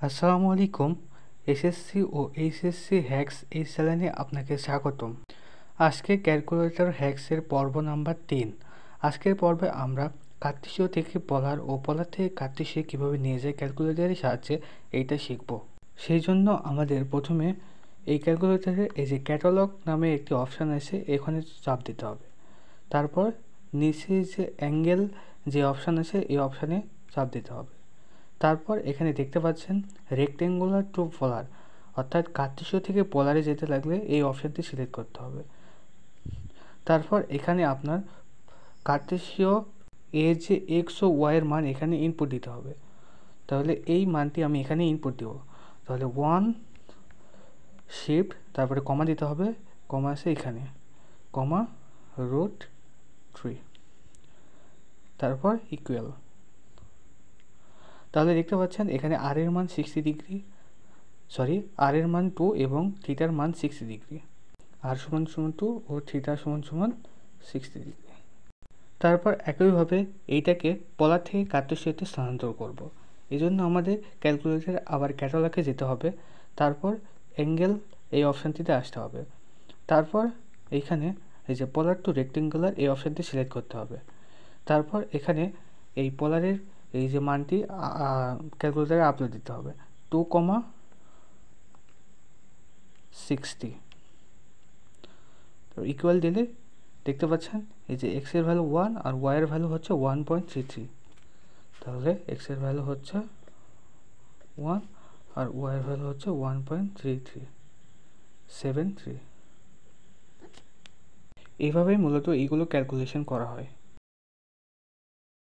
আসসালামু আলাইকুম। এসএসসি ও HSC hacks এই চ্যানেলে আপনাকে স্বাগতম। আজকে ক্যালকুলেটর হ্যাক্সের পর্ব নাম্বার 3। আজকের পর্বে আমরা কার্তেশীয় থেকে পলার ও পলার থেকে কার্তেশীয় কীভাবে নিয়ে যায় ক্যালকুলেটরের সাহায্যে এইটা শিখব। সেই জন্য আমাদের প্রথমে এই ক্যালকুলেটরে এই যে ক্যাটালগ নামে একটি অপশান আছে, এখানে চাপ দিতে হবে। তারপর নিচে যে অ্যাঙ্গেল যে অপশান আছে এই অপশানে চাপ দিতে হবে। তারপর এখানে দেখতে পাচ্ছেন রেক্টেঙ্গুলার টু পোলার, অর্থাৎ কার্তেশীয় থেকে পোলারে যেতে লাগলে এই অপশানটি সিলেক্ট করতে হবে। তারপর এখানে আপনার কার্তেশীয় এর যে এক্স ও ওয়াইয়ের মান এখানে ইনপুট দিতে হবে। তাহলে এই মানটি আমি এখানে ইনপুট দেব। তাহলে 1 শিফট তারপরে কমা দিতে হবে, কমা আছে এখানে, কমা √3, তারপর ইকুয়াল। তাহলে দেখতে পাচ্ছেন এখানে আর এর মান 60 ডিগ্রি, আর এর মান 2 এবং থিটার মান 60 ডিগ্রি। আর সমান 2 ও থিটা সমান 60 ডিগ্রি। তারপর একইভাবে এইটাকে পলার থেকে কার্তেশীয়তে স্থানান্তর করব। এই জন্য আমাদের ক্যালকুলেটরে আবার ক্যাটালগে যেতে হবে। তারপর অ্যাঙ্গেল এই অপশানটিতে আসতে হবে। তারপর এইখানে এই যে পোলার টু রেক্টেঙ্গুলার এই অপশানটি সিলেক্ট করতে হবে। তারপর এখানে এই পোলারের এই যে মানটি ক্যালকুলেটারে আপলোড দিতে হবে, 2,60। তো ইকুয়াল দিলে দেখতে পাচ্ছেন এই যে এক্স এর ভ্যালু 1 আর ওয়াই এর ভ্যালু হচ্ছে 1.33। তাহলে এক্স এর ভ্যালু হচ্ছে 1 আর ওয়াই এর ভ্যালু হচ্ছে 1.3373। এইভাবেই মূলত এইগুলো ক্যালকুলেশন করা হয়।